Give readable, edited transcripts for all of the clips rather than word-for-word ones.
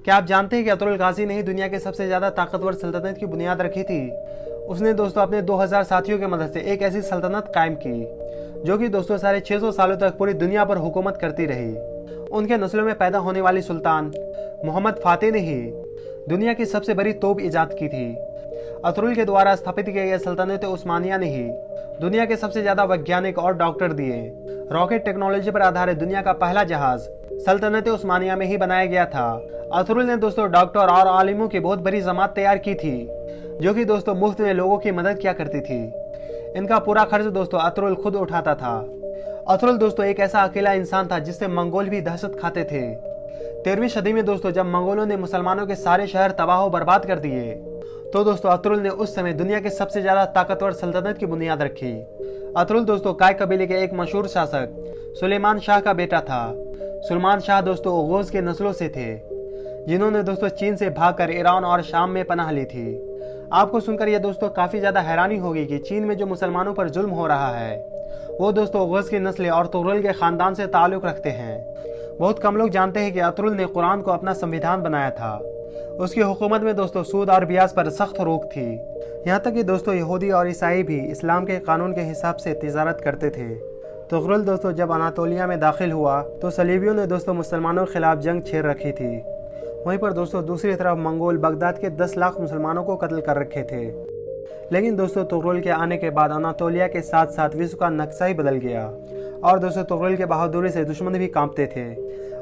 क्या आप जानते हैं कि अतुल गाजी ने ही दुनिया के सबसे ज्यादा ताकतवर सल्तनत की बुनियाद रखी थी। उसने दोस्तों अपने 2000 साथियों की मदद से एक ऐसी सल्तनत कायम की जो कि दोस्तों साढ़े 600 सालों तक पूरी दुनिया पर हुकूमत करती रही। उनके नस्लों में पैदा होने वाली सुल्तान मोहम्मद फातेह ने ही दुनिया की सबसे बड़ी तोप ईजाद की थी। अतुल के द्वारा स्थापित किए गए सल्तनत उस्मानिया ने ही दुनिया के सबसे ज्यादा वैज्ञानिक और डॉक्टर दिए। रॉकेट टेक्नोलॉजी पर आधारित दुनिया का पहला जहाज सल्तनत उस्मानिया में ही बनाया गया था। अतुल ने दोस्तों डॉक्टर और आलिमों की बहुत बड़ी जमात तैयार की थी जो कि दोस्तों मुफ्त में लोगों की मदद किया करती थी। इनका पूरा खर्च दोस्तों अतुल खुद उठाता था। अतुल दोस्तों एक ऐसा अकेला इंसान था जिससे मंगोल भी दहशत खाते थे। 13वीं सदी में दोस्तों जब मंगोलों ने मुसलमानों के सारे शहर तबाह बर्बाद कर दिए तो दोस्तों अतुल ने उस समय दुनिया के सबसे ज्यादा ताकतवर सल्तनत की बुनियाद रखी। अतुल दोस्तों काय कबीले के एक मशहूर शासक सुलेमान शाह का बेटा था। सुलेमान शाह दोस्तों ओगोज के नस्लों से थे जिन्होंने दोस्तों चीन से भागकर ईरान और शाम में पनाह ली थी। आपको सुनकर यह दोस्तों काफी ज्यादा हैरानी होगी कि चीन में जो मुसलमानों पर जुल्म हो रहा है वो दोस्तों ओगोज की नस्लें और तुगलक के खानदान से ताल्लुक रखते हैं। बहुत कम लोग जानते हैं कि अतुल ने कुरान को अपना संविधान बनाया था। उसकी हुकूमत में दोस्तों सूद और ब्याज पर सख्त रोक थी। यहाँ तक कि दोस्तों यहूदी और ईसाई भी इस्लाम के कानून के हिसाब से तिजारत करते थे। तुगलक दोस्तों जब अनातोलिया में दाखिल हुआ तो सलीबियों ने दोस्तों मुसलमानों के खिलाफ जंग छेड़ रखी थी। वहीं पर दोस्तों दूसरी तरफ मंगोल बगदाद के 10 लाख मुसलमानों को कत्ल कर रखे थे। लेकिन दोस्तों तुगलक के आने के बाद अनातोलिया के साथ साथ विश्व का नक्शा ही बदल गया और दोस्तों तुगलक के बहादुरी से दुश्मन भी कांपते थे।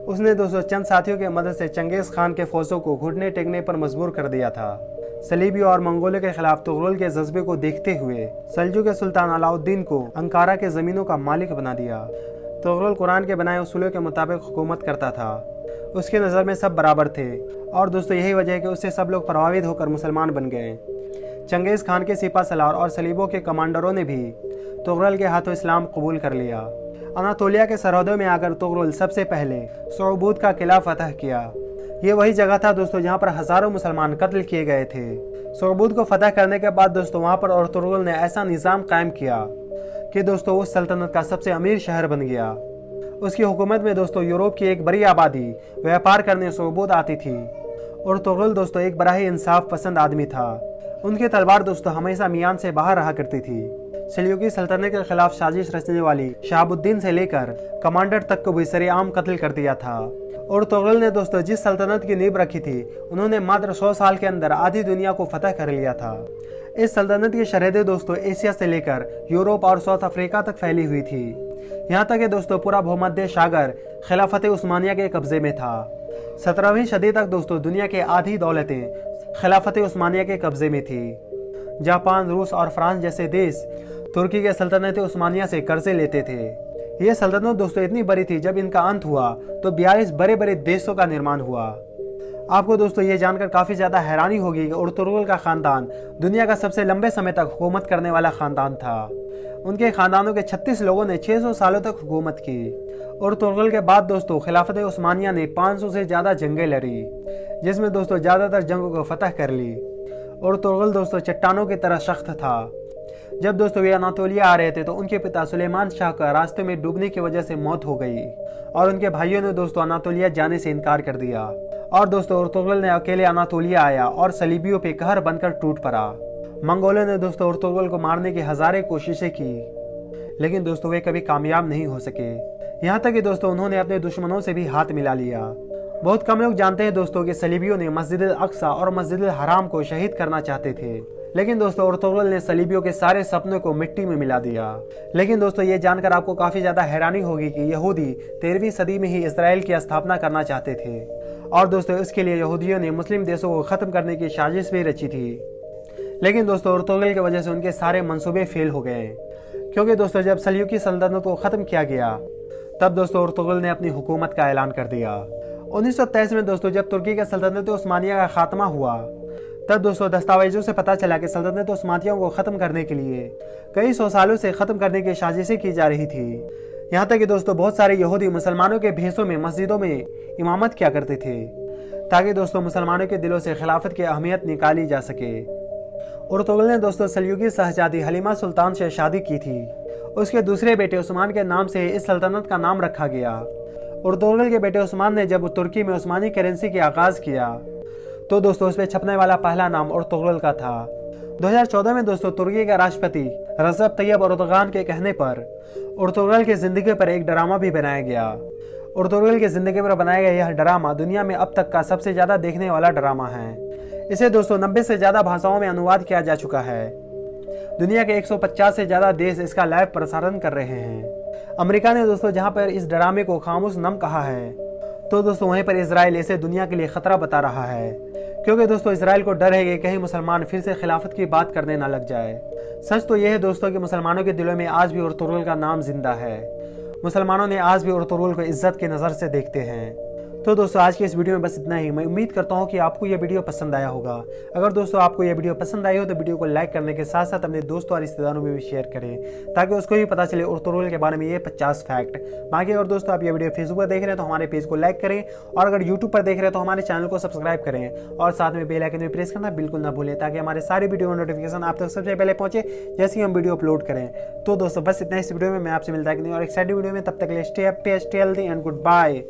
उसने दोस्तों चंद साथियों की मदद से चंगेज खान के फौजों को घुटने टेकने पर मजबूर कर दिया था। सलीबियों और मंगोलों के खिलाफ तुगलक के जज्बे को देखते हुए सल्जुक के सुल्तान अलाउद्दीन को अंकारा के जमीनों का मालिक बना दिया। तुगलक कुरान के बनाए उसूलों के मुताबिक हुकूमत करता था। उसके नज़र में सब बराबर थे और दोस्तों यही वजह है कि उससे सब लोग प्रभावित होकर मुसलमान बन गए। चंगेज खान के सिपा सलार और सलीबों के कमांडरों ने भी तुगलक के हाथों इस्लाम कबूल कर लिया। अनातोलिया के सरहदों में आकर तुगलक सबसे पहले सोबूत का किला फतह किया। ये वही जगह था दोस्तों जहाँ पर हजारों मुसलमान कत्ल किए गए थे। सोबूत को फतह करने के बाद दोस्तों वहाँ पर और तुगलक ने ऐसा निज़ाम कायम किया कि दोस्तों उस सल्तनत का सबसे अमीर शहर बन गया। उसकी हुकूमत में दोस्तों यूरोप की एक बड़ी आबादी व्यापार करने सोबूत आती थी और तुगलक दोस्तों एक बड़ा ही इंसाफ पसंद आदमी था। उनकी तलवार दोस्तों हमेशा मियान से बाहर रहा करती थी। सल्यूकी सल्तनत के खिलाफ साजिश रचने वाली शहाबुद्दीन से लेकर कमांडर तक को भी सरेआम कत्ल कर दिया था। और तुगलक ने दोस्तों जिस सल्तनत की नींव रखी थी उन्होंने मात्र 100 साल के अंदर आधी दुनिया को फतह कर लिया था। इस सल्तनत की सरहदें दोस्तों एशिया से लेकर यूरोप और साउथ अफ्रीका तक फैली हुई थी। यहाँ तक कि दोस्तों पूरा भूमध्य सागर खिलाफत उस्मानिया के कब्जे में था। 17वीं सदी तक दोस्तों दुनिया के आधी दौलतें खिलाफत उस्मानिया के कब्जे में थी। जापान, रूस और फ्रांस जैसे देश तुर्की के सल्तनत उस्मानिया से कर्जे लेते थे। ये सल्तनत दोस्तों इतनी बड़ी थी जब इनका अंत हुआ तो 42 बड़े बड़े देशों का निर्माण हुआ। आपको दोस्तों ये जानकर काफी ज्यादा हैरानी होगी कि तुगलक का खानदान दुनिया का सबसे लंबे समय तक हुकूमत करने वाला खानदान था। उनके खानदानों के 36 लोगों ने 600 सालों तक हुकूमत की। और तुगलक के बाद दोस्तों खिलाफत उस्मानिया ने 500 से ज्यादा जंगें लड़ी जिसमें दोस्तों ज्यादातर जंगों को फतह कर ली। और तुगलक दोस्तों चट्टानों की तरह सख्त था। जब दोस्तों वे अनातोलिया आ रहे थे तो उनके पिता सुलेमान शाह का रास्ते में डूबने की वजह से मौत हो गई और उनके भाइयों ने दोस्तों अनातोलिया जाने से इनकार कर दिया। और दोस्तों तुगलक ने अकेले अनातोलिया आया और सलीबियों पे कहर बनकर टूट पड़ा। मंगोलों ने दोस्तों तुगलक को मारने की हजारों कोशिशें की लेकिन दोस्तों वे कभी कामयाब नहीं हो सके। यहाँ तक कि दोस्तों उन्होंने अपने दुश्मनों से भी हाथ मिला लिया। बहुत कम लोग जानते हैं दोस्तों कि सलीबियों ने मस्जिद अक्सा और मस्जिद हराम को शहीद करना चाहते थे लेकिन दोस्तों तुगलक ने सलीबियों के सारे सपनों को मिट्टी में मिला दिया। लेकिन दोस्तों ये जानकर आपको काफी ज्यादा हैरानी होगी कि यहूदी 13वीं सदी में ही इसराइल की स्थापना करना चाहते थे और दोस्तों इसके लिए यहूदियों ने मुस्लिम देशों को खत्म करने की साजिश भी रची थी। लेकिन दोस्तों तुगलक की वजह से उनके सारे मंसूबे फेल हो गए क्योंकि दोस्तों जब सल्यूकी सल्तनत को खत्म किया गया तब दोस्तों तुगलक ने अपनी हुकूमत का ऐलान कर दिया। 1923 में दोस्तों जब तुर्की के सल्तनत उस्मानिया का खात्मा हुआ तब दोस्तों दस्तावेजों से पता चला कि सल्तनत उस्मानिया को खत्म करने के लिए कई 100 सालों से खत्म करने की साजिशें की जा रही थी। यहाँ तक कि दोस्तों बहुत सारे यहूदी मुसलमानों के भेषों में मस्जिदों में इमामत किया करते थे ताकि दोस्तों मुसलमानों के दिलों से खिलाफत की अहमियत निकाली जा सके। और तुगलक ने दोस्तों सल्यूकी शहजादी हलीमा सुल्तान से शादी की थी। उसके दूसरे बेटे उस्मान के नाम से इस सल्तनत का नाम रखा गया। उर्तुगल के बेटे उस्मान ने जब तुर्की में उस्मानी करेंसी की आगाज किया तो दोस्तों उस पर छपने वाला पहला नाम उर्तुगल का था। 2014 में दोस्तों तुर्की का राष्ट्रपति रजब तैयब एर्दोगान के कहने पर उर्तुगल की जिंदगी पर एक ड्रामा भी बनाया गया। उर्तुगल की जिंदगी पर बनाया गया यह ड्रामा दुनिया में अब तक का सबसे ज्यादा देखने वाला ड्रामा है। इसे दोस्तों 90 से ज्यादा भाषाओं में अनुवाद किया जा चुका है। दुनिया के 150 से ज्यादा देश इसका लाइव प्रसारण कर रहे हैं। अमेरिका ने दोस्तों जहां पर इस ड्रामे को खामोश नम कहा है तो दोस्तों वहीं पर इजराइल इसे दुनिया के लिए खतरा बता रहा है, क्योंकि दोस्तों इजराइल को डर है कि कहीं मुसलमान फिर से खिलाफत की बात करने ना लग जाए। सच तो यह है दोस्तों कि मुसलमानों के दिलों में आज भी उर्तुगल का नाम जिंदा है। मुसलमानों ने आज भी उर्तुगल को इज्जत की नज़र से देखते हैं। तो दोस्तों आज की इस वीडियो में बस इतना ही। मैं उम्मीद करता हूं कि आपको यह वीडियो पसंद आया होगा। अगर दोस्तों आपको यह वीडियो पसंद आई हो तो वीडियो को लाइक करने के साथ साथ अपने दोस्तों और रिश्तेदारों में भी शेयर करें ताकि उसको भी पता चले उर्तुगल के बारे में ये 50 फैक्ट। बाकी अगर दोस्तों आप ये वीडियो फेसबुक पर देख रहे हैं तो हमारे पेज को लाइक करें और अगर यूट्यूब पर देख रहे हैं तो हमारे चैनल को सब्सक्राइब करें और साथ में बेल आइकन भी प्रेस करना बिल्कुल ना भूलें ताकि हमारे सारे वीडियो नोटिफिकेशन आप तक सबसे पहले पहुंचे जैसे ही हम वीडियो अपलोड करें। तो दोस्तों बस इतना इस वीडियो में मैं आपसे मिलता है कि नहीं और एक्साइटेड वीडियो में, तब तक के लिए stay happy, stay healthy and good bye.